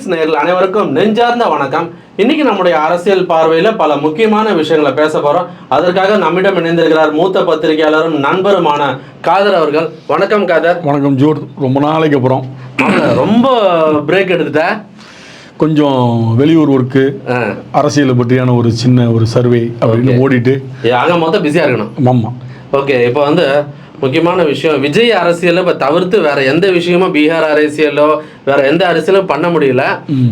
Politics நேயர்கள் அனைவருக்கும் நெஞ்சார்ந்த வணக்கம். இன்னைக்கு நம்முடைய அரசியல் பார்வையில பல முக்கியமான விஷயங்களை பேச போறோம். அதற்காக நம்மிடம் இணைந்திருக்கிறார் மூத்த பத்திரிகையாளரும் நண்பருமான காதர் அவர்கள். வணக்கம் காதர். வணக்கம் ஜோர். ரொம்ப நாளைக்கு அப்புறம் ரொம்ப பிரேக் எடுத்துட்ட. கொஞ்சம் வெளியூர் ஒர்க்கு, அரசியலை பற்றியான ஒரு சின்ன ஒரு சர்வே அப்படின்னு ஓடிட்டு ஆக மொத்தம் பிஸியா இருக்கணும். ஆமாம். ஓகே, இப்போ முக்கியமான விஷயம், விஜய் அரசியலை இப்போ தவிர்த்து வேற எந்த விஷயமும் பீகார் அரசியலோ வேற எந்த அரசியலும் பண்ண முடியல.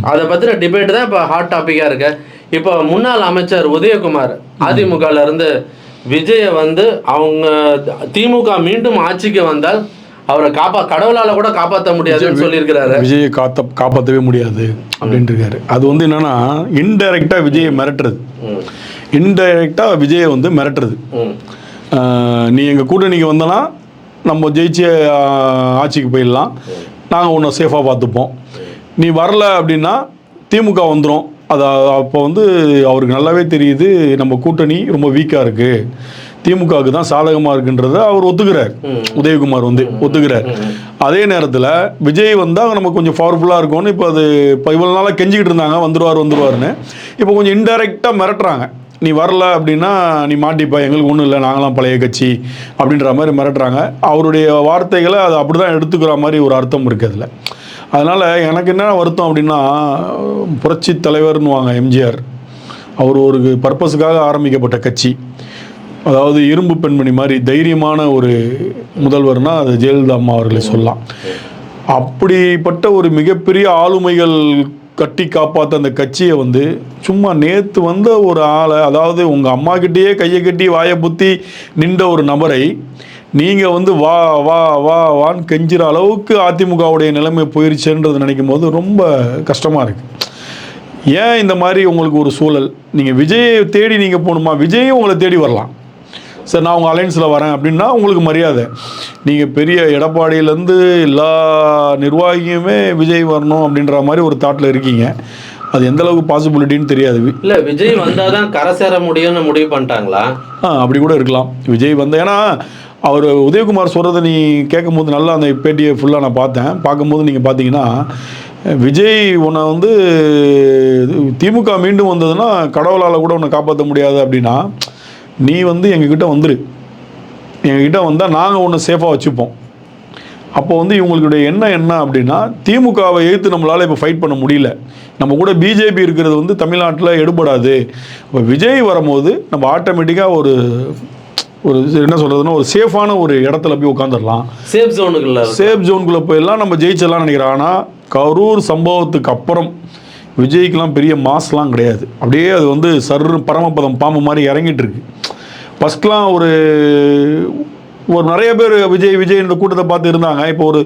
அதை பற்றின டிபேட் தான் இப்போ ஹாட் டாப்பிக்காக இருக்கு. இப்போ முன்னாள் அமைச்சர் உதயகுமார் அதிமுகல இருந்து விஜயை அவங்க திமுக மீண்டும் ஆட்சிக்கு வந்தால் அவரை கடவுளால கூட காப்பாற்ற முடியாதுன்னு சொல்லியிருக்கிறாரு. விஜயை காப்பாற்றவே முடியாது அப்படின்ட்டு இருக்காரு. அது என்னன்னா இன்டைரக்டா விஜயை மிரட்டுறது, இன்டைரக்டா விஜயை மிரட்டுறது. நீ எங்கள் கூட்டணிக்கு வந்தனா நம்ம ஜெயிச்சு ஆட்சிக்கு போயிடலாம், நாங்கள் உன்னை சேஃபாக பார்த்துப்போம். நீ வரல அப்படின்னா திமுக வந்துடும். அது அப்போ அவருக்கு நல்லாவே தெரியுது நம்ம கூட்டணி ரொம்ப வீக்காக இருக்குது, திமுகவுக்கு தான் சாதகமாக இருக்குன்றத அவர் ஒத்துக்கிறார். உதயகுமார் ஒத்துக்கிறார். அதே நேரத்தில் விஜய் வந்தால் நம்ம கொஞ்சம் பவர்ஃபுல்லாக இருக்கும்னு இப்போ இவ்வளோ நாளாக கெஞ்சிக்கிட்டு இருந்தாங்க வந்துருவாருன்னு. இப்போ கொஞ்சம் இன்டைரக்டாக மிரட்டுறாங்க. நீ வரல அப்படின்னா நீ மாட்டிப்பா, எங்களுக்கு ஒன்றும் இல்லை, நாங்களாம் பழைய கட்சி அப்படின்ற மாதிரி மிரட்டுறாங்க. அவருடைய வார்த்தைகளை அது அப்படி தான் எடுத்துக்கிற மாதிரி ஒரு அர்த்தம் இருக்குது அதில். அதனால் எனக்கு என்ன வருத்தம் அப்படின்னா, புரட்சி தலைவர்னுவாங்க எம்ஜிஆர், அவர் ஒரு பர்பஸுக்காக ஆரம்பிக்கப்பட்ட கட்சி. அதாவது இரும்பு பெண்மணி மாதிரி தைரியமான ஒரு முதல்வர்னால் அது ஜெயலலிதா அம்மா அவர்களை சொல்லலாம். அப்படிப்பட்ட ஒரு மிகப்பெரிய ஆளுமைகள் கட்டி காப்பாற்ற அந்த கட்சியை சும்மா நேற்று ஒரு ஆளை, அதாவது உங்கள் அம்மா கிட்டேயே கையை கட்டி வாயை புத்தி நின்ற ஒரு நபரை நீங்கள் வா வா வா வான்னு கெஞ்சிற அளவுக்கு அதிமுகவுடைய நிலைமை போயிருச்சுன்றது நினைக்கும் போது ரொம்ப கஷ்டமாக இருக்குது. ஏன் இந்த மாதிரி உங்களுக்கு ஒரு சூழல்? நீங்கள் விஜயை தேடி நீங்கள் போகணுமா? விஜயும் உங்களை தேடி வரலாம். சார் நான் உங்கள் அலையன்ஸில் வரேன் அப்படின்னா உங்களுக்கு மரியாதை. நீங்கள் பெரிய எடப்பாடியிலேருந்து எல்லா நிர்வாகியுமே விஜய் வரணும் அப்படின்ற மாதிரி ஒரு தாட்டில் இருக்கீங்க. அது எந்த அளவுக்கு பாசிபிலிட்டின்னு தெரியாது. இல்லை, விஜய் வந்தால் தான் கரை சேர முடியும்னு முடிவு பண்ணிட்டாங்களா? அப்படி கூட இருக்கலாம். விஜய் ஏன்னா அவர் உதயகுமார் சொல்கிறத நீ கேட்கும் போது நல்லா அந்த பேட்டியை ஃபுல்லாக நான் பார்த்தேன். பார்க்கும்போது நீங்கள் பார்த்தீங்கன்னா விஜய் உன்னை திமுக மீண்டும் வந்ததுன்னா கடவுளால் கூட உன்னை காப்பாற்ற முடியாது அப்படின்னா, நீ எங்ககிட்ட வந்துரு, எங்ககிட்ட வந்தால் நாங்கள் ஒன்று சேஃபாக வச்சுப்போம். அப்போ இவங்களுடைய எண்ணம் என்ன அப்படின்னா, திமுகவை எதிர்த்து நம்மளால் இப்போ ஃபைட் பண்ண முடியல, நம்ம கூட பிஜேபி இருக்கிறது தமிழ்நாட்டில் எடுபடாது. இப்போ விஜய் வரும்போது நம்ம ஆட்டோமேட்டிக்காக ஒரு என்ன சொல்கிறதுன்னா ஒரு சேஃபான ஒரு இடத்துல போய் உட்காந்துடலாம், சேஃப் ஜோனுக்குள்ளே போயிடலாம், நம்ம ஜெயிச்சிடலாம் நினைக்கிறேன். ஆனால் கரூர் சம்பவத்துக்கு அப்புறம் விஜய்க்கெலாம் பெரிய மாஸ்லாம் கிடையாது. அப்படியே அது சர்ரு பரமபதம் பாம்பு மாதிரி இறங்கிட்டு இருக்கு. ஃபஸ்ட்லாம் ஒரு நிறைய பேர் விஜய் இந்த கூட்டத்தை பார்த்து இருந்தாங்க. இப்போ ஒரு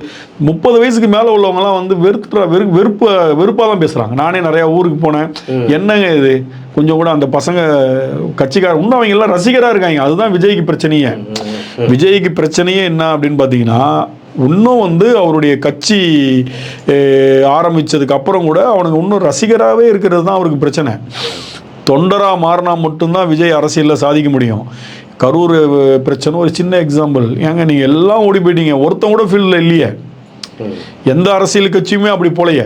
30 வயசுக்கு மேலே உள்ளவங்கலாம் வெறுப்பாக தான் பேசுகிறாங்க. நானே நிறையா ஊருக்கு போனேன், என்னங்க இது கொஞ்சம் கூட அந்த பசங்க கட்சிக்கார இன்னும் அவங்க எல்லாம் ரசிகராக இருக்காங்க. அதுதான் விஜய்க்கு பிரச்சனையே. விஜய்க்கு பிரச்சனையே என்ன அப்படின்னு பார்த்தீங்கன்னா, இன்னும் அவருடைய கட்சி ஆரம்பித்ததுக்கு அப்புறம் கூட அவனுக்கு இன்னும் ரசிகராகவே இருக்கிறது தான் அவருக்கு பிரச்சனை. தொண்டராக மாறினா மட்டும்தான் விஜய் அரசியலில் சாதிக்க முடியும். கரூர் பிரச்சனை ஒரு சின்ன எக்ஸாம்பிள். ஏங்க நீங்கள் எல்லாம் ஓடி போயிட்டீங்க, ஒருத்தன் கூட ஃபீல்டில் இல்லையே. எந்த அரசியல் கட்சியுமே அப்படி போலையே.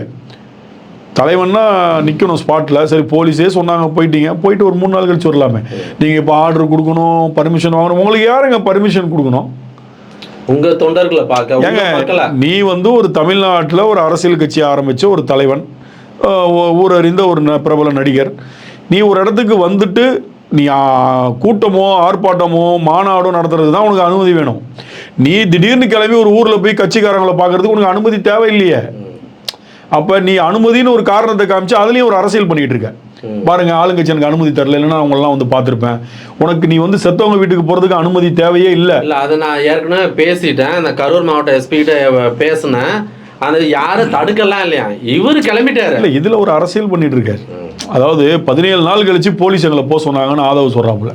தலைவன்னா நிற்கணும் ஸ்பாட்டில். சரி போலீஸே சொன்னாங்க போயிட்டு ஒரு 3 நாள் கழிச்சு வரலாமே. நீங்கள் இப்போ ஆர்டர் கொடுக்கணும், பர்மிஷன் வாங்கணும். உங்களுக்கு யாருங்க பர்மிஷன் கொடுக்கணும்? உங்க தொண்டர்களை பார்க்க. நீ ஒரு தமிழ்நாட்டில் ஒரு அரசியல் கட்சி ஆரம்பித்த ஒரு தலைவன், ஊரறிந்த ஒரு பிரபல நடிகர். நீ ஒரு இடத்துக்கு வந்துட்டு நீ கூட்டமோ ஆர்ப்பாட்டமோ மாநாடோ நடத்துறதுக்கு தான் உனக்கு அனுமதி வேணும். நீ திடீர்னு கிளம்பி ஒரு ஊரில் போய் கட்சிக்காரங்களை பார்க்கறதுக்கு உனக்கு அனுமதி தேவையில்லையே. அப்போ நீ அனுமதின்னு ஒரு காரணத்தை காமிச்சு அதுலேயும் ஒரு அரசியல் பண்ணிகிட்டு இருக்க. பாருங்க, ஆளுங்கட்சி எனக்கு அனுமதி தரல, இல்லைன்னா அவங்களெல்லாம் பார்த்துருப்பேன். உனக்கு நீ செத்தவங்க வீட்டுக்கு போகிறதுக்கு அனுமதி தேவையே இல்லை. இல்லை, அதை நான் ஏற்கனவே பேசிட்டேன். அந்த கரூர் மாவட்ட எஸ்பிகிட்ட பேசினேன். அது யாரும் தடுக்கலாம் இல்லையா, இவர் கிளம்பிட்டாரு. இல்லை, இதில் ஒரு அரசியல் பண்ணிட்டு இருக்காரு. அதாவது 17 நாள் கழிச்சு போலீஸ் எங்களை போக சொன்னாங்கன்னு ஆதவ் சொல்கிறாப்புல.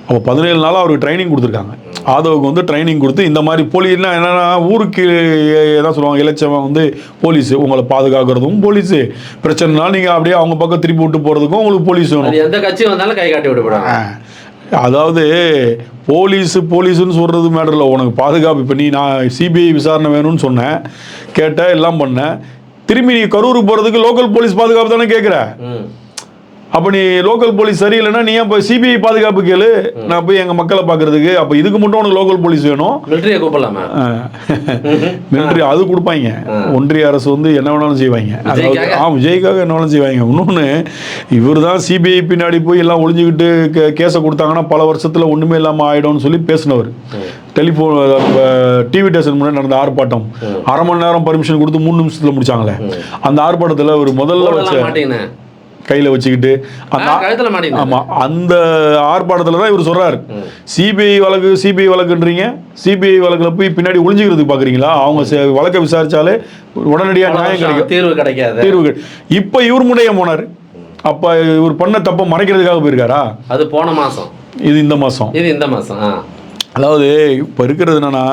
அப்போ 17 நாளாக அவருக்கு ட்ரைனிங் கொடுத்துருக்காங்க. ஆதவுக்கு ட்ரைனிங் கொடுத்து இந்த மாதிரி போலீஸ்னா என்னென்னா ஊருக்கு எதாவது சொல்லுவாங்க, இலட்சம் போலீஸு உங்களை பாதுகாக்கிறதும் போலீஸு, பிரச்சனைனா நீங்கள் அப்படியே அவங்க பக்கம் திருப்பி விட்டு போகிறதுக்கும் உங்களுக்கு போலீஸ் வேணும். எந்த கட்சி வந்தாலும் கை காட்டி விட்டுவிடாங்க. அதாவது போலீஸுன்னு சொல்கிறது மேட்டரில் உனக்கு பாதுகாப்பு. இப்போ நான் சிபிஐ விசாரணை வேணும்னு சொன்னேன், கேட்டேன், எல்லாம் பண்ணேன். திரும்பி நீ கரூருக்கு போகிறதுக்கு லோக்கல் போலீஸ் பாதுகாப்பு தானே கேட்குற. அப்போ நீ லோக்கல் போலீஸ் சரியில்லைன்னா நீ ஏன் போய் சிபிஐ பாதுகாப்பு கேளு, நான் போய் எங்கள் மக்களை பார்க்கறதுக்கு. அப்போ இதுக்கு மட்டும் உனக்கு லோக்கல் போலீஸ் வேணும், மிலிட்டரியை கூப்பிடலாமா? மிலிட்டரி அது கொடுப்பாங்க. ஒன்றிய அரசு வந்து என்ன வேணாலும் செய்வாங்க. அதாவது விஜய்க்காக என்ன வேணாலும் செய்வாங்க. இன்னொன்று, இவர் தான் சிபிஐ பின்னாடி போய் எல்லாம் ஒளிஞ்சுக்கிட்டு கேஸை கொடுத்தாங்கன்னா பல வருஷத்தில் ஒன்றுமே இல்லாமல் ஆகிடும்னு சொல்லி பேசினவர். டெலிஃபோன் டிவி ஸ்டேஷன் முன்னாடி நடந்த ஆர்ப்பாட்டம் 1/2 மணி நேரம் பர்மிஷன் கொடுத்து 3 நிமிஷத்தில் முடிச்சாங்களே. அந்த ஆர்ப்பாட்டத்தில் ஒரு முதல்ல வச்ச கையில் வச்சுக்கிட்டு ஆமாம், அந்த ஆர்ப்பாட்டத்தில் தான் இவர் சொல்கிறார், சிபிஐ வழக்குன்றீங்க, சிபிஐ வழக்கில் போய் பின்னாடி ஒளிஞ்சிக்கிறதுக்கு பார்க்குறீங்களா? அவங்க வழக்கை விசாரிச்சாலே உடனடியாக நியாயம் கிடைக்கும், தீர்வு. இப்போ இவர் முனைய போனார். அப்போ இவர் பண்ண தப்பை மறைக்கிறதுக்காக போயிருக்காரா? அது போன மாதம், இது இந்த மாதம். அதாவது இப்போ இருக்கிறது என்னன்னா,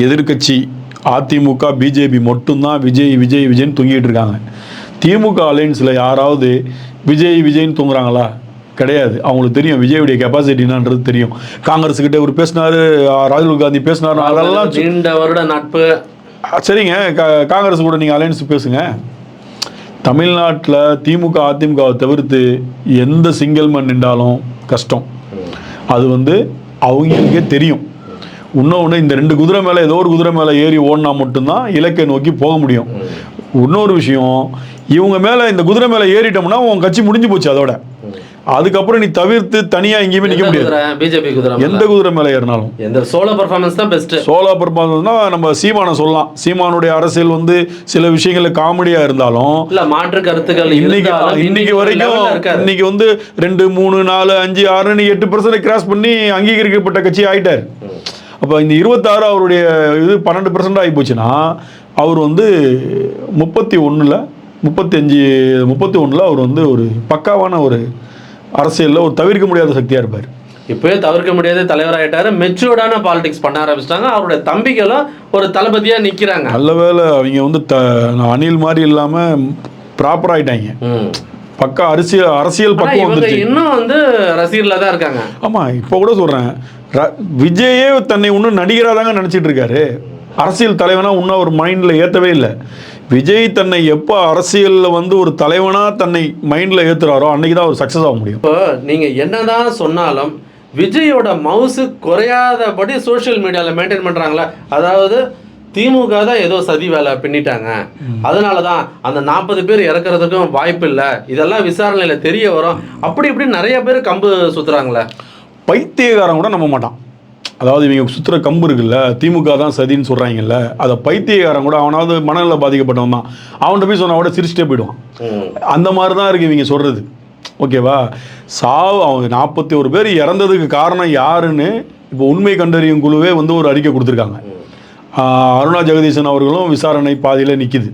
எதிர்கட்சி அதிமுக பிஜேபி மட்டும்தான் விஜய்னு தூங்கிட்டு இருக்காங்க. திமுக அலையன்ஸில் யாராவது விஜய்னு தூங்குறாங்களா? கிடையாது. அவங்களுக்கு தெரியும் விஜயுடைய கெப்பாசிட்டினான்றது தெரியும். காங்கிரஸுக்கிட்ட இவர் பேசினாரு, ராகுல் காந்தி பேசினாரு, அதெல்லாம் நீண்ட வருட நட்பு. சரிங்க, காங்கிரஸ் கூட நீங்கள் அலையன்ஸ் பேசுங்க. தமிழ்நாட்டில் திமுக அதிமுகவை தவிர்த்து எந்த சிங்கிள் மண் நின்றாலும் கஷ்டம். அது வந்து அவங்களுக்கே தெரியும். இன்னொன்று, இந்த 2 குதிரை மேலே ஏதோ ஒரு குதிரை மேலே ஏறி ஓடினா மட்டும்தான் இலக்கை நோக்கி போக முடியும். இன்னொரு விஷயம், இவங்க மேலே இந்த குதிரை மேலே ஏறிட்டோம்னா உன் கட்சி முடிஞ்சு போச்சு. அதோட அதுக்கப்புறம் நீ தவிர்த்து தனியாக எங்கேயுமே நிற்க முடியாது. பிஜேபி குதிரை எந்த குதிரை மேலே ஏறினாலும் எந்த சோலோ பர்ஃபார்மன்ஸ் தான் பெஸ்ட். சோலோ பர்ஃபார்மன்ஸ்னா நம்ம சீமானை சொல்லலாம். சீமானுடைய அரசியல் வந்து சில விஷயங்களில் காமெடியாக இருந்தாலும் இல்லை, மாற்று கருத்துக்கள் இன்னைக்கு வரைக்கும் இன்னைக்கு வந்து 2, 3, 4, 5, 6 8% கிராஸ் பண்ணி அங்கீகரிக்கப்பட்ட கட்சி ஆயிட்டார். அப்போ இந்த 26 அவருடைய இது 12% ஆகி போச்சுன்னா, அவர் வந்து 31 அவர் வந்து ஒரு பக்காவான ஒரு அரசியலில் ஒரு தவிர்க்க முடியாத சக்தியாக இருப்பார். இப்போயே தவிர்க்க முடியாத தலைவராகிட்டாரு. மெச்சூர்டான பாலிடிக்ஸ் பண்ண ஆரம்பிச்சிட்டாங்க. அவருடைய தம்பிகளும் ஒரு தளபதியாக நிற்கிறாங்க. நல்ல வேலை அவங்க வந்து அணில் மாதிரி இல்லாமல் ப்ராப்பர் ஆகிட்டாங்க. பக்கா அரசியல் பக்கம் வந்து இன்னும் வந்து ரசிகர்ல தான் இருக்காங்க. ஆமாம், இப்போ கூட சொல்கிறேன், விஜயே தன்னை இன்னும் நடிகராக தாங்க நினச்சிட்டு இருக்காரு. அரசியல் தலைவனாக இன்னும் ஒரு மைண்டில் ஏற்றவே இல்லை. விஜய் தன்னை எப்போ அரசியலில் வந்து ஒரு தலைவனாக தன்னை மைண்டில் ஏற்றுறாரோ அன்றைக்கி தான் அவர் சக்ஸஸ் ஆக முடியும். இப்போ நீங்கள் என்னதான் சொன்னாலும் விஜயோட மவுசு குறையாதபடி சோஷியல் மீடியாவில் மெயின்டைன் பண்ணுறாங்களா? அதாவது திமுக தான் ஏதோ சதி வேலை பின்னிட்டாங்க, அதனால தான் அந்த 40 பேர் இறக்குறதுக்கும் வாய்ப்பு இல்லை, இதெல்லாம் விசாரணையில் தெரிய வரும், அப்படி இப்படி நிறைய பேர் கம்பு சுற்றுறாங்களே. பைத்தியக்காரன் கூட நம்ப மாட்டான். அதாவது இவங்க சுற்றுற கம்பு இருக்குல்ல, திமுக தான் சதின்னு சொல்கிறாங்கல்ல, அதை பைத்தியக்காரன் கூட அவனாவது மனநிலை பாதிக்கப்பட்டவன் தான் அவன்கிட்ட போய் சொன்ன கூட சிரிச்சிட்டே போயிடுவான். அந்த மாதிரி தான் இருக்குது இவங்க சொல்கிறது. ஓகேவா? அவங்க 41 பேர் இறந்ததுக்கு காரணம் யாருன்னு இப்போ உண்மை கண்டறியும் குழுவே வந்து ஒரு அறிக்கை கொடுத்துருக்காங்க. அருணா ஜெகதீசன் அவர்களும் விசாரணை பாதியில் நிற்கிது.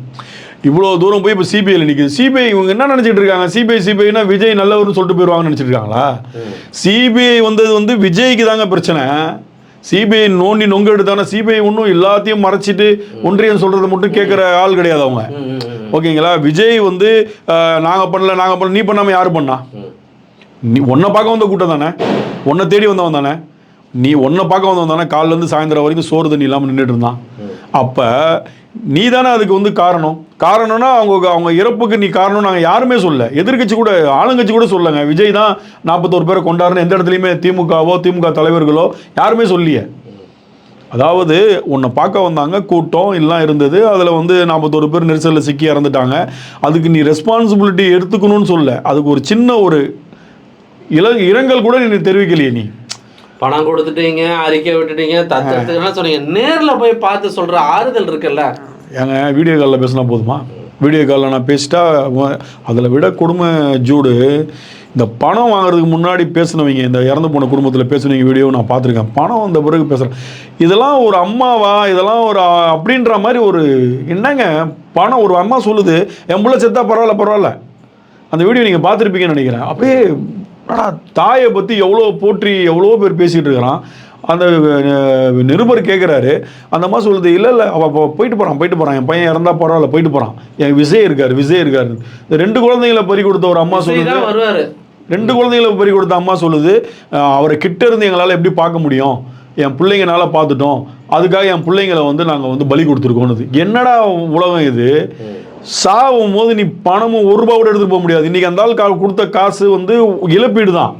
இவ்வளோ தூரம் போய் இப்போ சிபிஐயில் நிற்கிது. சிபிஐ இவங்க என்ன நினச்சிட்டு இருக்காங்க? சிபிஐனா விஜய் நல்லவர்னு சொல்லிட்டு போயிடுவாங்கன்னு நினச்சிட்டு இருக்காங்களா? சிபிஐ வந்தது வந்து விஜய்க்கு தாங்க பிரச்சனை. சிபிஐ நோண்டி நொங்க எடுத்தானா சிபிஐ ஒன்றும் எல்லாத்தையும் மறைச்சிட்டு ஒன்றியம் சொல்கிறத மட்டும் கேட்குற ஆள் கிடையாது அவங்க. ஓகேங்களா? விஜய் வந்து நாங்கள் பண்ணல நீ பண்ணாமல் யார் பண்ணா? நீ ஒன்றை பார்க்க வந்த கூட்டம் தானே, ஒன்றை தேடி வந்தவன் தானே, நீ ஒன்றை பார்க்க வந்தவன் தானே, காலிலேருந்து சாயந்தரம் வரைக்கும் சோறு தண்ணி இல்லாமல் நின்றுட்டு இருந்தான். அப்போ நீ தானே அதுக்கு வந்து காரணம்னா அவங்க இறப்புக்கு நீ காரணம் நாங்கள் யாருமே சொல்ல. எதிர்கட்சி கூட ஆளுங்கட்சி கூட சொல்லலைங்க. விஜய் தான் 41 பேரை கொண்டாருன்னு எந்த இடத்துலையுமே திமுக தலைவர்களோ யாருமே சொல்லியே. அதாவது உன்னை பார்க்க வந்தாங்க, கூட்டம் எல்லாம் இருந்தது, அதில் வந்து 41 பேர் நெரிசலில் சிக்கி இறந்துட்டாங்க. அதுக்கு நீ ரெஸ்பான்சிபிலிட்டி எடுத்துக்கணும்னு சொல்ல. அதுக்கு ஒரு சின்ன ஒரு இரங்கல் கூட நீ தெரிவிக்கலையே. நீ பணம் கொடுத்துட்டீங்க, அறிக்கை விட்டுட்டீங்க, தத்துவத்துக்குலாம் சொன்னீங்க, நேரில் போய் பார்த்து சொல்கிற ஆறுதல் இருக்குல்ல. ஏங்க வீடியோ காலில் பேசினா போதுமா? வீடியோ காலில் நான் பேசிட்டா அதில் விட கொடுமை ஜூடு. இந்த பணம் வாங்குறதுக்கு முன்னாடி பேசினவங்க, இந்த இறந்து போன குடும்பத்தில் பேசுனவங்க வீடியோ நான் பார்த்துருக்கேன். பணம் வந்த பிறகு பேசுகிறேன். இதெல்லாம் ஒரு அம்மாவா? இதெல்லாம் ஒரு அப்படின்ற மாதிரி ஒரு என்னங்க பணம்? ஒரு அம்மா சொல்லுது என் பிள்ளை செத்தா பரவாயில்ல. அந்த வீடியோ நீங்கள் பார்த்துருப்பீங்கன்னு நினைக்கிறேன். அப்படியே தாயை பற்றி எவ்வளோ போற்றி எவ்வளோ பேர் பேசிகிட்டு இருக்கிறான். அந்த நிருபர் கேட்குறாரு, அந்த அம்மா சொல்லுது, இல்லை அவள் போயிட்டு போகிறான், என் பையன் இறந்தா பரவாயில்ல, போயிட்டு போகிறான், என் விஜய் இருக்காரு. இந்த 2 குழந்தைங்களை பறி கொடுத்த ஒரு அம்மா சொல்லுது, 2 குழந்தைங்களை பறி கொடுத்த அம்மா சொல்லுது, அவரை கிட்ட இருந்து எங்களால் எப்படி பார்க்க முடியும், என் பிள்ளைங்கனால பார்த்துட்டோம், அதுக்காக என் பிள்ளைங்களை வந்து நாங்கள் வந்து பலி கொடுத்துருக்கோன்னு. என்னடா உலகம் இது? சாகும் போது நீ பணமும் ஒரு ரூபா கூட எடுத்துட்டு போக முடியாது. இன்னைக்கு அந்த ஆள் கொடுத்த காசு வந்து இழப்பீடு தான்,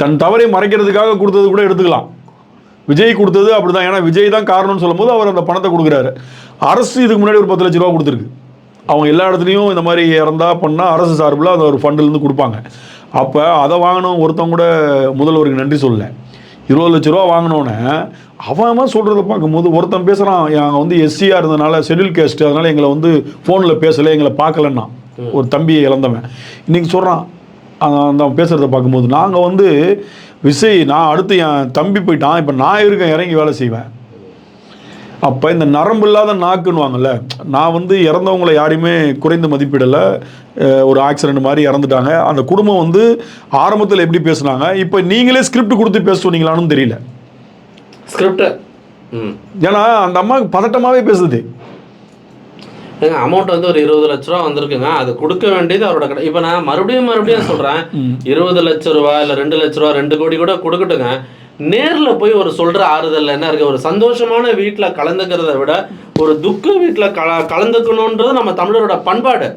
தன் தவறை மறைக்கிறதுக்காக கொடுத்தது கூட எடுத்துக்கலாம். விஜய் கொடுத்தது அப்படிதான், ஏன்னா விஜய் தான் காரணம்னு சொல்லும் போது அவர் அந்த பணத்தை கொடுக்குறாரு. அரசு இதுக்கு முன்னாடி ஒரு 10 லட்ச ரூபா கொடுத்துருக்கு. அவங்க எல்லா இடத்துலையும் இந்த மாதிரி இறந்தா பண்ணால் அரசு சார்பில் அந்த ஒரு ஃபண்டிலேருந்து கொடுப்பாங்க. அப்போ அதை வாங்கினோம் ஒருத்தவங்க கூட முதல்வருக்கு நன்றி சொல்லலை. 20 லட்ச ரூபா வாங்கினோன்னே அவன் சொல்கிறத பார்க்கும்போது ஒருத்தன் பேசுகிறான், நாங்கள் வந்து எஸ்சியாக இருந்தனால ஷெட்யூல் கேஸ்ட், அதனால் எங்களை வந்து ஃபோனில் பேசலை, எங்களை பார்க்கலன்னா ஒரு தம்பியை இழந்தவன் இன்றைக்கி சொல்கிறான். அந்த பேசுகிறத பார்க்கும்போது நாங்கள் வந்து நான் அடுத்து என் தம்பி போயிட்டான், இப்போ நான் இருக்கேன், இறங்கி வேலை செய்வேன். அப்போ இந்த நரம்பு இல்லாத நாக்குன்னுவாங்கல்ல, நான் வந்து இறந்தவங்களை யாரையுமே குறைந்த மதிப்பிடலை. ஒரு ஆக்சிடென்ட் மாதிரி இறந்துட்டாங்க. அந்த குடும்பம் வந்து ஆரம்பத்தில் எப்படி பேசுனாங்க, இப்போ நீங்களே ஸ்கிரிப்ட் கொடுத்து பேச சொன்னீங்களான்னு தெரியல. ஸ்கிரிப்ட் ஏன்னா அந்த அம்மாவுக்கு பதட்டமாகவே பேசுது. அமௌண்ட் வந்து ஒரு 20 லட்ச ரூபா வந்திருக்குங்க, அது கொடுக்க வேண்டியது அவரோட கடை. இப்போ நான் மறுபடியும் சொல்கிறேன், 20 லட்ச ரூபா இல்லை 2 லட்ச ரூபா 2 கோடி கூட கொடுக்கட்டுங்க. நேரில் போய் ஒரு சொல்கிற ஆறுதல் என்ன இருக்குது? ஒரு சந்தோஷமான வீட்டில் கலந்துக்கிறத விட ஒரு துக்க வீட்டில் கலந்துக்கணுன்றது நம்ம தமிழரோட பண்பாடு.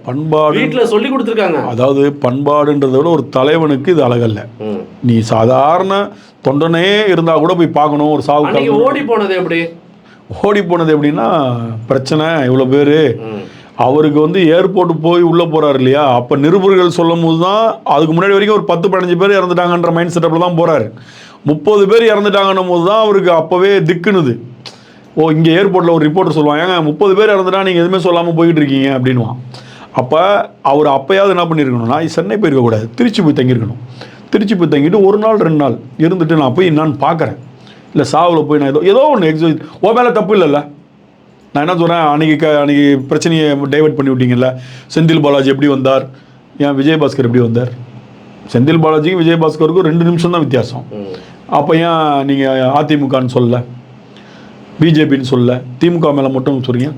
வீட்டில் சொல்லி கொடுத்துருக்காங்க. அதாவது பண்பாடுன்றதை விட ஒரு தலைவனுக்கு இது அழகல்ல. நீ சாதாரண தொண்டனே இருந்தால் கூட போய் பார்க்கணும். ஒரு சாவு ஓடி போனது எப்படின்னா பிரச்சனை இவ்வளோ பேர். அவருக்கு வந்து ஏர்போர்ட் போய் உள்ளே போகிறாரு இல்லையா, அப்போ நிருபர்கள் சொல்லும் போது தான் அதுக்கு முன்னாடி வரைக்கும் ஒரு 10-15 பேர் இறந்துட்டாங்கன்ற மைண்ட் செட்டப்பில் தான் போகிறாரு. 30 பேர் இறந்துட்டாங்கன்னும் போது தான் அவருக்கு அப்போவே திக்குனுது. இங்கே ஏர்போர்ட்டில் ஒரு ரிப்போர்ட்டர் சொல்லுவாங்க, ஏங்க 30 பேர் இறந்துட்டா நீங்கள் எதுவுமே சொல்லாமல் போய்கிட்டு இருக்கீங்க அப்படின்வான். அப்போ அவர் அப்போயாவது என்ன பண்ணியிருக்கணும்னா, சென்னை போயிருக்கக்கூடாது, திருச்சி போய் தங்கியிருக்கணும். திருச்சி போய் தங்கிட்டு 1 நாள் 2 நாள் இருந்துட்டு நான் போய் என்னான்னு பார்க்குறேன், இல்லை சாவில் போய் நான் ஏதோ ஒன்று மேலே தப்பு இல்லைல்ல. நான் என்ன சொல்கிறேன், அன்றைக்கி பிரச்சனையை டைவெர்ட் பண்ணி விட்டீங்கல்ல. செந்தில் பாலாஜி எப்படி வந்தார், ஏன் விஜயபாஸ்கர் எப்படி வந்தார்? செந்தில் பாலாஜிக்கும் விஜயபாஸ்கருக்கும் 2 நிமிஷம் தான் வித்தியாசம். அப்போ ஏன் நீங்கள் அதிமுகன்னு சொல்லல, பிஜேபின்னு சொல்லல, திமுக மேலே மட்டும் சொல்றீங்க?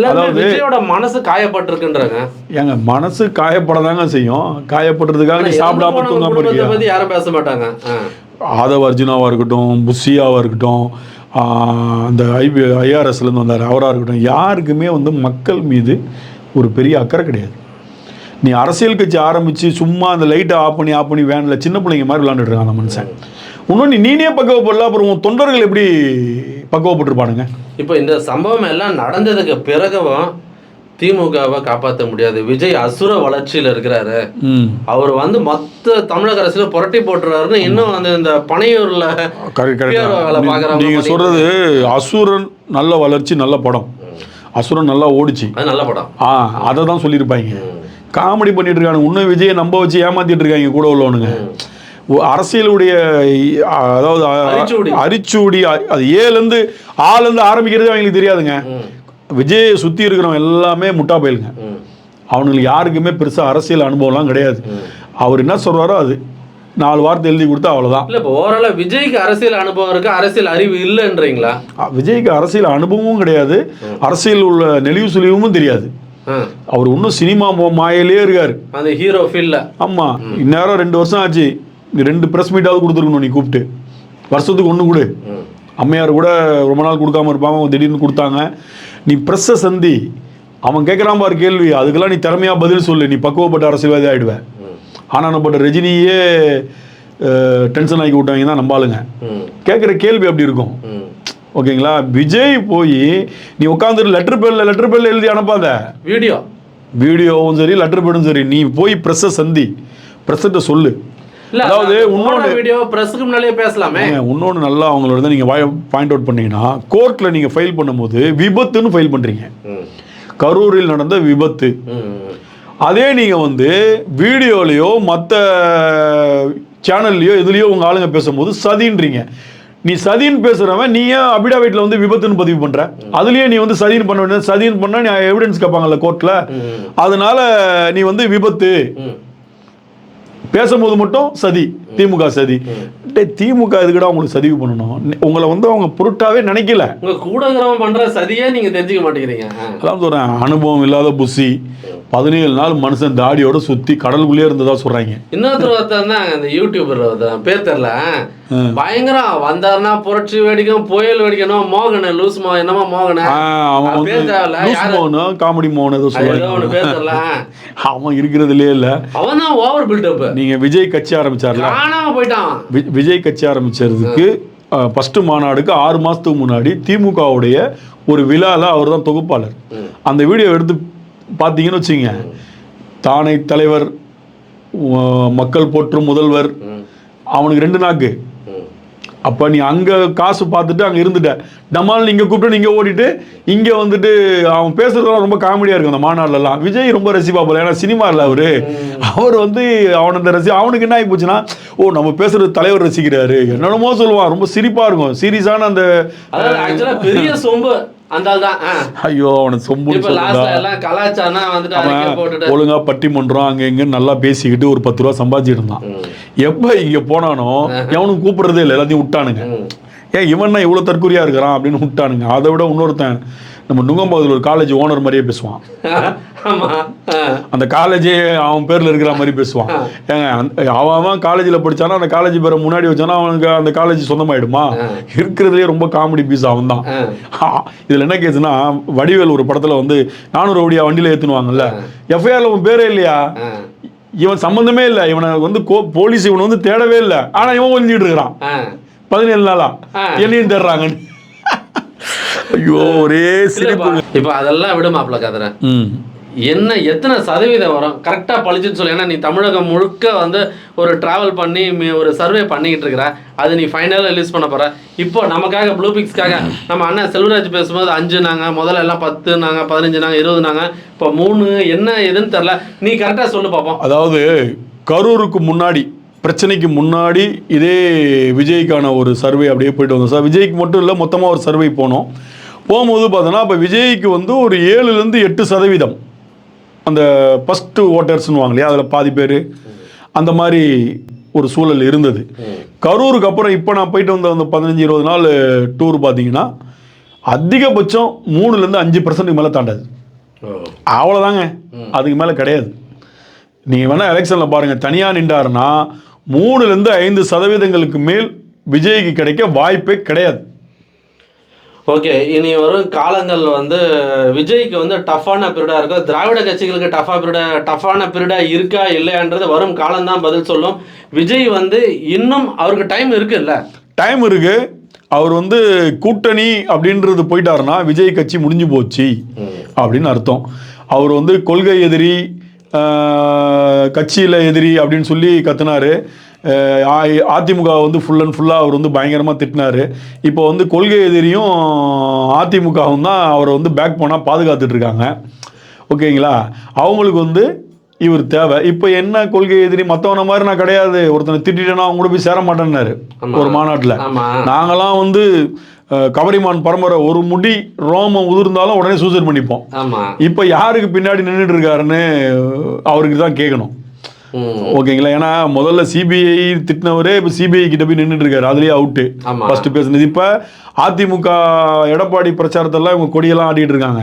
அதாவது மனசு காயப்பட்டிருக்குன்றாங்க. ஏங்க மனசு காயப்படதாங்க செய்யும். காயப்படுறதுக்காக நீ சாப்பிடாம தூங்காம இருக்கியா? யாரும் பேச மாட்டாங்க. ஆதவ அர்ஜுனாவாக இருக்கட்டும், புஷியாவாக இருக்கட்டும், அந்த ஐஆர்எஸ்லேருந்து வந்தார் அவராக இருக்கட்டும், யாருக்குமே வந்து மக்கள் மீது ஒரு பெரிய அக்கறை கிடையாது. நீ அரசியல் கட்சி ஆரம்பித்து சும்மா அந்த லைட்டை ஆஃப் பண்ணி வேனில் சின்ன பிள்ளைங்க மாதிரி விளாண்டுட்டு இருக்கான் அந்த மனுஷன். இன்னொன்று நீனே பக்குவப்படல, அப்புறம் உன் தொண்டர்கள் எப்படி பக்குவப்பட்டிருப்பானுங்க? இப்போ இந்த சம்பவம் எல்லாம் நடந்ததுக்கு பிறகும் திமுகவை காப்பாற்ற முடியாது. விஜய் அசுர வளர்ச்சியில் இருக்கிறாரு, அவர் வந்து மொத்த தமிழக அரசியல புரட்டி போட்டுறாருன்னு இன்னும் வந்து இந்த பனையூர்ல நீங்க சொல்றது. அசுரன் நல்ல வளர்ச்சி, நல்ல படம். அசுரன் நல்லா ஓடிச்சு, அது நல்ல படம். அதை தான் சொல்லியிருப்பாங்க. காமெடி பண்ணிட்டு இருக்காங்க, இன்னும் விஜயை நம்ப வச்சு ஏமாத்திட்டு இருக்காங்க கூட உள்ளவனுங்க. அரசியலுடைய அதாவது அரிச்சூடி அது ஏலேருந்து ஆரம்பிக்கிறதே அவங்களுக்கு தெரியாதுங்க. விஜயை சுற்றி இருக்கிறவங்க எல்லாமே முட்டா போயிலுங்க. அவனுங்களுக்கு யாருக்குமே பெருசாக அரசியல் அனுபவம்லாம் கிடையாது. அவர் என்ன சொல்கிறாரோ அது 4 வார்த்தை எழுதி கொடுத்தா அவ்வளோதான். இல்லை இப்போ ஓவராலாக விஜய்க்கு அரசியல் அனுபவம் இருக்குது, அரசியல் அறிவு இல்லைன்றீங்களா? விஜய்க்கு அரசியல் அனுபவமும் கிடையாது, அரசியல் உள்ள நெளிவு சுழிவும் தெரியாது. அவர் இன்னும் சினிமா மாயிலே இருக்காரு, அந்த ஹீரோ ஃபீல்ட்ல. ஆமாம், இந்நேரம் 2 வருஷம் ஆச்சு. 2 ப்ரெஸ் மீட்டாவது கொடுத்துருக்கணும். நீ கூப்பிட்டு வருஷத்துக்கு 1 கொடு. அம்மையார் கூட ரொம்ப நாள் கொடுக்காம இருப்பாங்க, திடீர்னு கொடுத்தாங்க. நீ ப்ரெஸ்ஸை சந்தி, அவன் கேட்குறான் பாரு கேள்வி, அதுக்கெல்லாம் நீ திறமையாக பதில் சொல்லு, நீ பக்குவப்பட்ட அரசியல்வாதி ஆகிடுவேன். ஆனானப்பட்ட ரஜினியே டென்ஷன் ஆக்கி விட்டாங்க தான் நம்பாளுங்க. கேட்குற கேள்வி அப்படி இருக்கும். ஓகேங்களா? விஜய் போய் நீ உட்காந்துட்டு லெட்டர் பேரில் எழுதி அனுப்பாத. வீடியோவும் சரி லெட்டர் பேடும் சரி, நீ போய் ப்ரெஸ்ஸை சந்தி, ப்ரெஸ்ஸிட்ட சொல்லு. அதாவது இன்னொன்று நல்லா அவங்களோட நீங்கள் பாயிண்ட் அவுட் பண்ணீங்கன்னா, கோர்ட்டில் நீங்கள் ஃபைல் பண்ணும்போது விபத்துன்னு ஃபைல் பண்ணுறீங்க, கரூரில் நடந்த விபத்து. அதே நீங்கள் வந்து வீடியோலையோ மற்ற சேனல்லையோ எதுலையோ உங்கள் ஆளுங்க பேசும்போது சதின்றீங்க. நீ சதின்னு பேசுகிறவன் நீ ஏன் அபிடாவிட்டில் வந்து விபத்துன்னு பதிவு பண்ணுற? அதுலேயே நீ வந்து சதின்னு பண்ண வேண்டியது. சதின்னு பண்ணால் நீ எவிடன்ஸ் கேட்பாங்கல்ல கோர்ட்டில், அதனால நீ வந்து விபத்து பேசும்போது மட்டும் சதி, திமுக சதி. திமுக எதுக்கடா உங்களுக்கு சதிவு பண்ணணும்? உங்களை வந்து அவங்க பொருட்டாவே நினைக்கல. உங்க கூட பண்ற சதியே நீங்க தெரிஞ்சுக்க மாட்டேங்கிறீங்க. அதான் சொல்றேன், அனுபவம் இல்லாத புசி 17 நாள் மனுஷன் தாடியோட சுற்றி கடலுக்குள்ளே இருந்ததா சொல்கிறாங்க. இன்னொருத்தர் தான் இந்த யூடியூபர் பேர் தெரியல, பயங்கரம் வந்தாருன்னா புரட்சி வெடிக்கும், புயல் வெடிக்கணும், மோகன் லூஸ் என்னமோ மோகன் காமெடி மோகன் ஏதோ சொல்லுவாங்க, பேர் தெரியல. அவன் இருக்கிறதுலே இல்லை, அவன் தான் ஓவர் பில்டப். நீங்கள் விஜய் கட்சி ஆரம்பிச்சார்ல, காணாம போயிட்டான். விஜய் கட்சி ஆரம்பிச்சதுக்கு ஃபஸ்ட்டு மாநாடுக்கு 6 மாதத்துக்கு முன்னாடி திமுகவுடைய ஒரு விழாவில் அவர் தான் தொகுப்பாளர். அந்த வீடியோ எடுத்து பார்த்தீங்கன்னு வச்சுங்க, தானை தலைவர், மக்கள் போற்றும் முதல்வர், அவனுக்கு 2 நாக்கு. அப்போ நீ அங்கே காசு பார்த்துட்டு அங்கே இருந்துட்ட, நம்மளால் நீங்கள் கூப்பிட்டு நீங்கள் ஓடிட்டு இங்கே வந்துட்டு அவன் பேசுறதெல்லாம் ரொம்ப காமெடியாக இருக்கும். அந்த மாநாடுலலாம் விஜய் ரொம்ப ரசிப்பா போல, ஏன்னா சினிமா இல்லை அவர் வந்து அவன் அந்த அவனுக்கு என்ன ஆகி போச்சுன்னா, ஓ நம்ம பேசுறது தலைவர் ரசிக்கிறாரு என்னென்னமோ சொல்லுவான், ரொம்ப சிரிப்பாக இருக்கும். சீரியஸான அந்த பெரிய சொம்பு ஐயோ அவனுக்கு சொம்பு ஒழுங்கா பட்டிமன்றம் அங்க எங்க நல்லா பேசிக்கிட்டு ஒரு 10 ரூபா சம்பாதிச்சிட்டு இருந்தான். எப்ப இங்க போனானோ எவனும் கூப்பிடுறதே இல்லை, எல்லாத்தையும் விட்டானுங்க. ஏன் இவன் இவ்வளவு தற்கொலையா இருக்கிறான் அப்படின்னு விட்டானுங்க. அதை விட இன்னொருத்தன் நம்ம நுங்கம்பாவதில் ஒரு காலேஜ் ஓனர் மாதிரியே பேசுவான். அந்த காலேஜே அவன் பேர்ல இருக்கிற மாதிரி பேசுவான். ஏங்க அவன் காலேஜில் படிச்சானா அந்த காலேஜ் பேரை முன்னாடி வச்சானா அவனுக்கு அந்த காலேஜ் சொந்தமாயிடுமா? இருக்கிறதுலே ரொம்ப காமெடி பீஸ் அவன் தான். இதுல என்ன கேசுன்னா, வடிவேல் ஒரு படத்துல வந்து 400 ரவுடியா வண்டியில ஏத்துனுவாங்கல்ல, எஃப்ஐஆர்ல உன் பேரே இல்லையா, இவன் சம்பந்தமே இல்லை, இவனை வந்து போலீஸ் இவனை வந்து தேடவே இல்லை, ஆனா இவன் ஒழிஞ்சிட்டு இருக்கிறான் 17 நாளா என்னையும் தேடுறாங்கன்னு. ஐயோ ஒரே சிரிப்பு. இப்ப அதெல்லாம் விட மாப்பிள்ள கதற என்ன எத்தனை சதவீதம் வரும் கரெக்டா பழிச்சுன்னு சொல்லி. ஏன்னா நீ தமிழகம் முழுக்க வந்து ஒரு டிராவல் பண்ணி ஒரு சர்வே பண்ணிக்கிட்டு இருக்கிற, அது நீ ஃபைனலாக ரிலீஸ் பண்ண போற. இப்போ நமக்காக ப்ளூ பிக்ஸ்க்காக நம்ம அண்ணன் செல்வராஜ் பேசும்போது 5 நாங்க, முதல்ல எல்லாம் 10 நாங்க, 15 நாங்க, 20 நாங்க, இப்போ 3 என்ன எதுன்னு தெரில. நீ கரெக்டா சொல்லு பார்ப்போம். அதாவது கரூருக்கு முன்னாடி, பிரச்சனைக்கு முன்னாடி இதே விஜய்க்கான ஒரு சர்வே அப்படியே போயிட்டு வந்தோம் சார். விஜய்க்கு மட்டும் இல்லை, மொத்தமாக ஒரு சர்வே போகும்போது பார்த்தோன்னா இப்போ விஜய்க்கு வந்து ஒரு 7-8% அந்த ஃபஸ்ட்டு ஓட்டர்ஸ்னு வாங்க இல்லையா, அதில் பாதி பேர் அந்த மாதிரி ஒரு சூழல் இருந்தது. கரூருக்கு அப்புறம் இப்போ நான் போயிட்டு வந்த அந்த 15-20 நாள் டூர் பார்த்தீங்கன்னா அதிகபட்சம் 3-5% மேலே தாண்டாது. அவ்வளோதாங்க, அதுக்கு மேலே கிடையாது. நீங்கள் வேணால் எலெக்ஷனில் பாருங்கள், தனியாக நின்றாருன்னா 3-5% மேல் விஜய்க்கு கிடைக்க வாய்ப்பே கிடையாது. ஓகே, இனி வரும் காலங்கள் வந்து விஜய்க்கு வந்து டஃப்பான பீரியடாக இருக்கும், திராவிட கட்சிகளுக்கு டஃப்பான பீரியடாக இருக்கா இல்லையான்றது வரும் காலம்தான் பதில் சொல்லும். விஜய் வந்து இன்னும் அவருக்கு டைம் இருக்குல்ல, டைம் இருக்கு. அவர் வந்து கூட்டணி அப்படின்றது போயிட்டாருன்னா விஜய் கட்சி முடிஞ்சு போச்சு அப்படின்னு அர்த்தம். அவர் வந்து கொள்கை எதிரி, கட்சியில் எதிரி அப்படின்னு சொல்லி கத்துனாரு. அதிமுக வந்து ஃபுல் அண்ட் ஃபுல்லாக அவர் வந்து பயங்கரமாக திட்டினார். இப்போ வந்து கொள்கை எதிரியும் அதிமுகவும் தான் அவரை வந்து பேக் போனால் பாதுகாத்துட்டு இருக்காங்க. ஓகேங்களா, அவங்களுக்கு வந்து இவர் தேவை. இப்போ என்ன கொள்கை எதிரி, மற்றவன மாதிரி நான் கிடையாது, ஒருத்தனை திட்டேன்னா அவங்க கூட போய் சேர மாட்டேன்னாரு ஒரு மாநாட்டில். நாங்களாம் வந்து கவரிமான் பரம்பரை, ஒரு முடி ரோமம் உதிர்ந்தாலும் உடனே சூசைட் பண்ணிப்போம். இப்போ யாருக்கு பின்னாடி நின்றுட்டு இருக்காருன்னு அவருக்கு தான் கேட்கணும். ஓகேங்களா, ஏன்னா முதல்ல சிபிஐ திட்டினவரே இப்போ சிபிஐ கிட்ட போய் நின்றுட்டு இருக்காரு, அதுலேயே அவுட்டு ஃபர்ஸ்ட் பேசுனது. இப்போ அதிமுக எடப்பாடி பிரச்சாரத்தெல்லாம் இவங்க கொடியெல்லாம் ஆடிட்டு இருக்காங்க.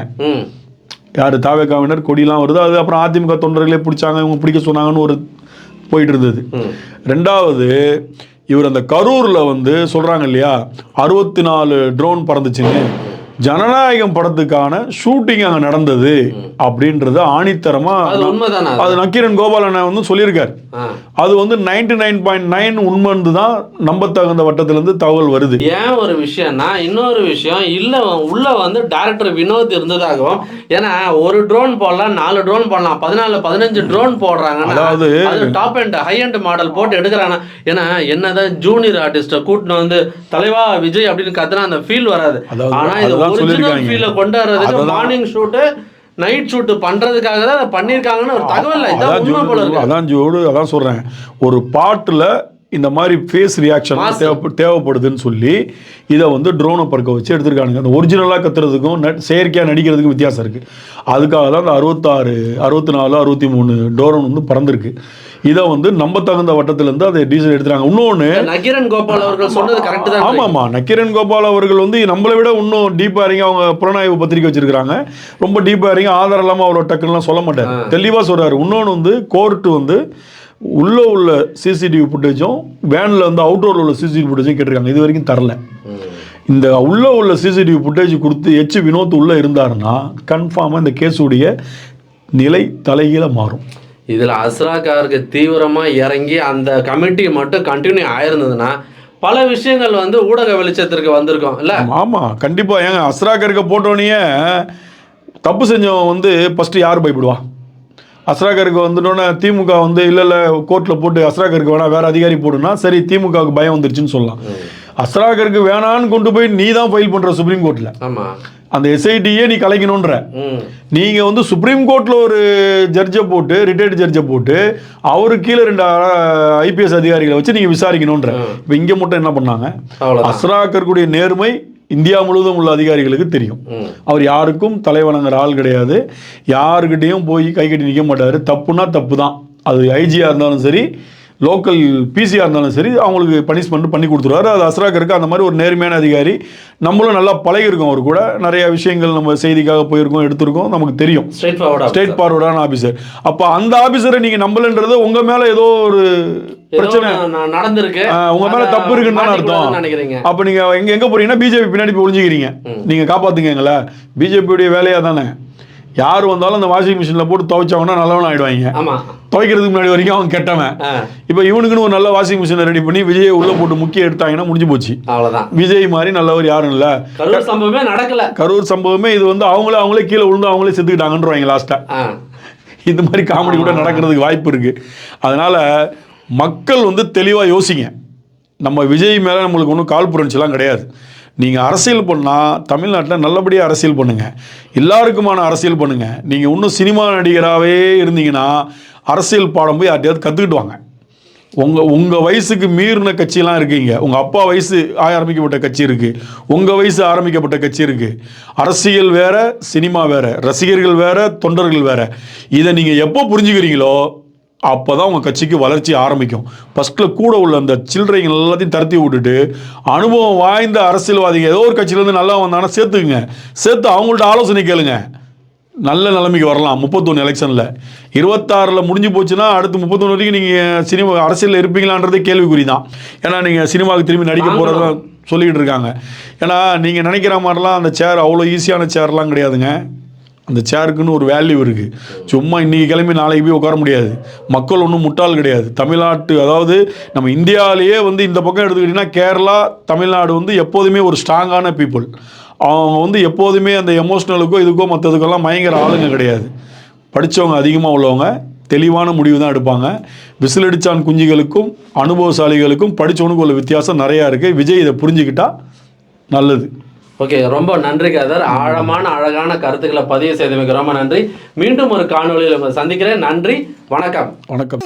யார் தாவேக்காவினர் கொடியெல்லாம் வருது, அது அப்புறம் அதிமுக தொண்டர்களே பிடிச்சாங்க, இவங்க பிடிக்க சொன்னாங்கன்னு ஒரு போயிட்டு இருந்தது. 2வது இவர் அந்த கரூரில் வந்து சொல்கிறாங்க இல்லையா, 64 ட்ரோன் பறந்துச்சுன்னு, ஜனநாயகம் படத்துக்கான ஷூட்டிங் அங்கே நடந்தது அப்படின்றது ஆணித்தரமாக அது நக்கீரன் கோபாலன் வந்து சொல்லியிருக்காரு. அது வந்து 99.9 உண்மைன்னு தான் நம்பத்தகுந்த வட்டத்திலேருந்து தகவல் வருது. ஏன் ஒரு விஷயம்னா, இன்னொரு விஷயம் இல்லை, உள்ள வந்து டைரக்டர் வினோத் இருந்ததாகவும், ஏன்னா ஒரு ட்ரோன் போடலாம், 4 ட்ரோன் போடலாம், 14-15 ட்ரோன் போடுறாங்க. அதாவது top and high and model போட்டு எடுக்கிறாங்க. ஏன்னா என்னதான் ஜூனியர் ஆர்டிஸ்ட்டை கூட்டின்னு வந்து தலைவா விஜய் அப்படின்னு கத்துனா அந்த ஃபீல் வராது. ஆனா இது ஒரிஜினல் ஃபீலை கொண்டு வர்றதுக்கு மார்னிங் ஷூட்டு நைட் ஷூட் பண்றதுக்காக தான் பண்ணியிருக்காங்கன்னு ஒரு தகவல். அதான் சொல்றேன், ஒரு பாட்டுல இந்த மாதிரி ஃபேஸ் ரியாக்ஷன் தேவைப்படுதுன்னு சொல்லி இதை வந்து ட்ரோனை பறக்க வச்சு எடுத்துருக்கானுங்க. அந்த ஒரிஜினலாக கத்துறதுக்கும் செயற்கையாக நடிக்கிறதுக்கும் வித்தியாசம் இருக்குது. அதுக்காக தான் அந்த 66, 64, 63 ட்ரோன் வந்து பறந்துருக்கு. இதை வந்து நம்ப தகுந்த வட்டத்திலேருந்து அதை டீசல் எடுத்துறாங்க. இன்னொன்று நக்கீரன் கோபால் அவர்கள் சொன்னது கரெக்ட் தான். ஆமாம்மா, நக்கீரன் கோபால் அவர்கள் வந்து நம்மளை விட இன்னும் டீப்பாக இறங்கி அவங்க புலனாய்வு பத்திரிக்கை வச்சிருக்காங்க. ரொம்ப டீப்பாக இறங்கி ஆதாரம் இல்லாமல் அவ்வளோ டக்குலாம் சொல்ல மாட்டார், தெளிவாக சொல்கிறாரு. இன்னொன்று வந்து கோர்ட்டு வந்து உள்ளே உள்ள சிசிடிவி ஃபுட்டேஜும் வேனில் வந்து அவுட்டோரில் உள்ள சிசிடிவி ஃபுட்டேஜும் கேட்டிருக்காங்க, இது வரைக்கும் தரல. இந்த உள்ளே உள்ள சிசிடிவி ஃபுட்டேஜ் கொடுத்து வினோத் உள்ளே இருந்தாருன்னா கன்ஃபார்மாக இந்த கேஸுடைய நிலை தலைகீழ மாறும். இதில் அஸ்ராக்காருக்கு தீவிரமாக இறங்கி அந்த கமிட்டி மட்டும் கண்டினியூ ஆயிருந்ததுன்னா பல விஷயங்கள் வந்து ஊடக வெளிச்சத்திற்கு வந்திருக்கும் இல்லை? ஆமாம், கண்டிப்பாக. ஏங்க அஸ்ராக்கருக்கு போட்டோன்னே தப்பு செஞ்சவன் வந்து ஃபஸ்ட்டு யார் பயப்படுவா? அஸ்ராக்கருக்கு வந்துட்டோன்னே திமுக வந்து இல்லை கோர்ட்டில் போட்டு அஸ்ராக்கருக்கு வேணா வேறு அதிகாரி போடுனா சரி, திமுகவுக்கு பயம் வந்துருச்சுன்னு சொல்லலாம். அஸ்ராக்கருக்கு வேணான்னு கொண்டு போய் நீ தான் ஃபைல் பண்ணுற சுப்ரீம் கோர்ட்டில். ஆமாம், அந்த எஸ்ஐடியே நீ கலைக்கணுன்ற. நீங்கள் வந்து சுப்ரீம் கோர்ட்டில் ஒரு ஜட்ஜை போட்டு, ரிட்டையர்டு ஜட்ஜை போட்டு, அவருக்கு கீழே 2 ஐபிஎஸ் அதிகாரிகளை வச்சு நீங்கள் விசாரிக்கணுன்ற. இப்போ இங்கே மட்டும் என்ன பண்ணாங்க? அஸ்ராக்கருடைய நேர்மை இந்தியா முழுவதும் உள்ள அதிகாரிகளுக்கு தெரியும். அவர் யாருக்கும் தலைவணங்குற ஆள் கிடையாது, யாருக்கிட்டையும் போய் கை கட்டி நிற்க மாட்டார். தப்புனா தப்பு தான். அது ஐஜியாக இருந்தாலும் சரி, லோக்கல் பிசியாக இருந்தாலும் சரி, அவங்களுக்கு பனிஷ்மெண்ட் பண்ணி கொடுத்துருவாரு. அது அஸ்ராக்கருக்கு அந்த மாதிரி ஒரு நேர்மையான அதிகாரி. நம்மளும் நல்லா பழகிருக்கோம், அவர் கூட நிறைய விஷயங்கள் நம்ம செய்திக்காக போயிருக்கோம், எடுத்திருக்கோம், நமக்கு தெரியும். ஸ்ட்ரெயிட் ஃபார்வர்டான ஆஃபீஸர். அப்போ அந்த ஆஃபீஸரை நீங்கள் நம்பலன்றது உங்கள் மேலே ஏதோ ஒரு பிரச்சனை நடந்திருக்கு, உங்க மேல தப்பு இருக்குன்னு தான் அர்த்தம். அப்ப நீங்க எங்க போறீங்கன்னா பிஜேபி பின்னாடி போய் ஒளிஞ்சுக்கிறீங்க. நீங்க காப்பாத்துங்கங்கள, பிஜேபியுடைய வேலையா தானே. யார் வந்தாலும் அந்த வாஷிங் மிஷினில் போட்டு துவைச்சவங்கன்னா நல்லவன் ஆயிடுவாங்க. துவைக்கிறதுக்கு முன்னாடி வரைக்கும் அவன் கெட்டவன். இப்போ இவனுக்குன்னு ஒரு நல்ல வாஷிங் மிஷினை ரெடி பண்ணி விஜயை உள்ள போட்டு முக்கிய எடுத்தாங்கன்னா முடிஞ்சு போச்சு. அவ்வளோதான். விஜய் மாதிரி நல்லவர் யாரும் இல்லை. கரூர் சம்பவமே நடக்கல. கரூர் சம்பவமே இது வந்து அவங்களே கீழே விழுந்து அவங்களே செத்துக்கிட்டாங்கன்றவாங்க லாஸ்டா. இது மாதிரி காமெடி கூட நடக்கிறதுக்கு வாய்ப்பு இருக்கு. அதனால மக்கள் வந்து தெளிவாக யோசிங்க. நம்ம விஜய் மேலே நம்மளுக்கு ஒன்றும் காழ்ப்புணர்ச்சிலாம் கிடையாது. நீங்கள் அரசியல் பண்ணால் தமிழ்நாட்டில் நல்லபடியாக அரசியல் பண்ணுங்கள், எல்லாருக்குமான அரசியல் பண்ணுங்கள். நீங்கள் இன்னும் சினிமா நடிகராகவே இருந்தீங்கன்னா அரசியல் பாடம் போய் யார்ட்டையாவது கற்றுக்கிட்டு வாங்க. உங்கள் வயசுக்கு மீறின கட்சியெலாம் இருக்கீங்க. உங்கள் அப்பா வயசு ஆரம்பிக்கப்பட்ட கட்சி இருக்குது, உங்கள் வயசு ஆரம்பிக்கப்பட்ட கட்சி இருக்குது. அரசியல் வேறு, சினிமா வேறு, ரசிகர்கள் வேறு, தொண்டர்கள் வேறு. இதை நீங்கள் எப்போ புரிஞ்சுக்கிறீங்களோ அப்போ தான் உங்கள் கட்சிக்கு வளர்ச்சி ஆரம்பிக்கும். ஃபஸ்ட்டில் கூட உள்ள அந்த சில்லறைகள் எல்லாத்தையும் தரத்தி விட்டுட்டு அனுபவம் வாய்ந்த அரசியல்வாதிகள் ஏதோ ஒரு கட்சியிலேருந்து நல்லா வந்தாங்கன்னா சேர்த்துக்குங்க. சேர்த்து அவங்கள்ட்ட ஆலோசனை கேளுங்க. நல்ல நிலைமைக்கு வரலாம். 31 எலெக்ஷனில் 26 முடிஞ்சு போச்சுன்னா அடுத்து 31 வரைக்கும் நீங்கள் சினிமா அரசியலில் இருப்பீங்களான்றதே கேள்விக்குறி தான். ஏன்னா நீங்கள் சினிமாவுக்கு திரும்பி நடிக்க போகிறதா சொல்லிக்கிட்டு இருக்காங்க. ஏன்னா நீங்கள் நினைக்கிற மாதிரிலாம் அந்த சேர் அவ்வளோ ஈஸியான சேர்லாம் கிடையாதுங்க. அந்த சேருக்குன்னு ஒரு வேல்யூ இருக்குது. சும்மா இன்றைக்கி கிளம்பி நாளைக்கு போய் உட்கார முடியாது. மக்கள் ஒன்றும் முட்டாள் கிடையாது. தமிழ்நாட்டு, அதாவது நம்ம இந்தியாவிலேயே வந்து இந்த பக்கம் எடுத்துக்கிட்டிங்கன்னா கேரளா, தமிழ்நாடு வந்து எப்போதுமே ஒரு ஸ்ட்ராங்கான பீப்புள். அவங்க வந்து எப்போதுமே அந்த எமோஷ்னலுக்கோ இதுக்கோ மற்றதுக்கெல்லாம் பயங்கர ஆளுங்க கிடையாது. படித்தவங்க அதிகமாக உள்ளவங்க தெளிவான முடிவு தான் எடுப்பாங்க. விசிலடிச்சான் குஞ்சுகளுக்கும் அனுபவசாலிகளுக்கும் படித்தவனுக்கும் உள்ள வித்தியாசம் நிறையா இருக்குது. விஜய் இதை புரிஞ்சுக்கிட்டா நல்லது. ஓகே, ரொம்ப நன்றி கதர். ஆழமான அழகான கருத்துக்களை பதிவு செய்தமைக்கு ரொம்ப நன்றி. மீண்டும் ஒரு காணொளியில் சந்திக்கிறேன். நன்றி, வணக்கம். வணக்கம்.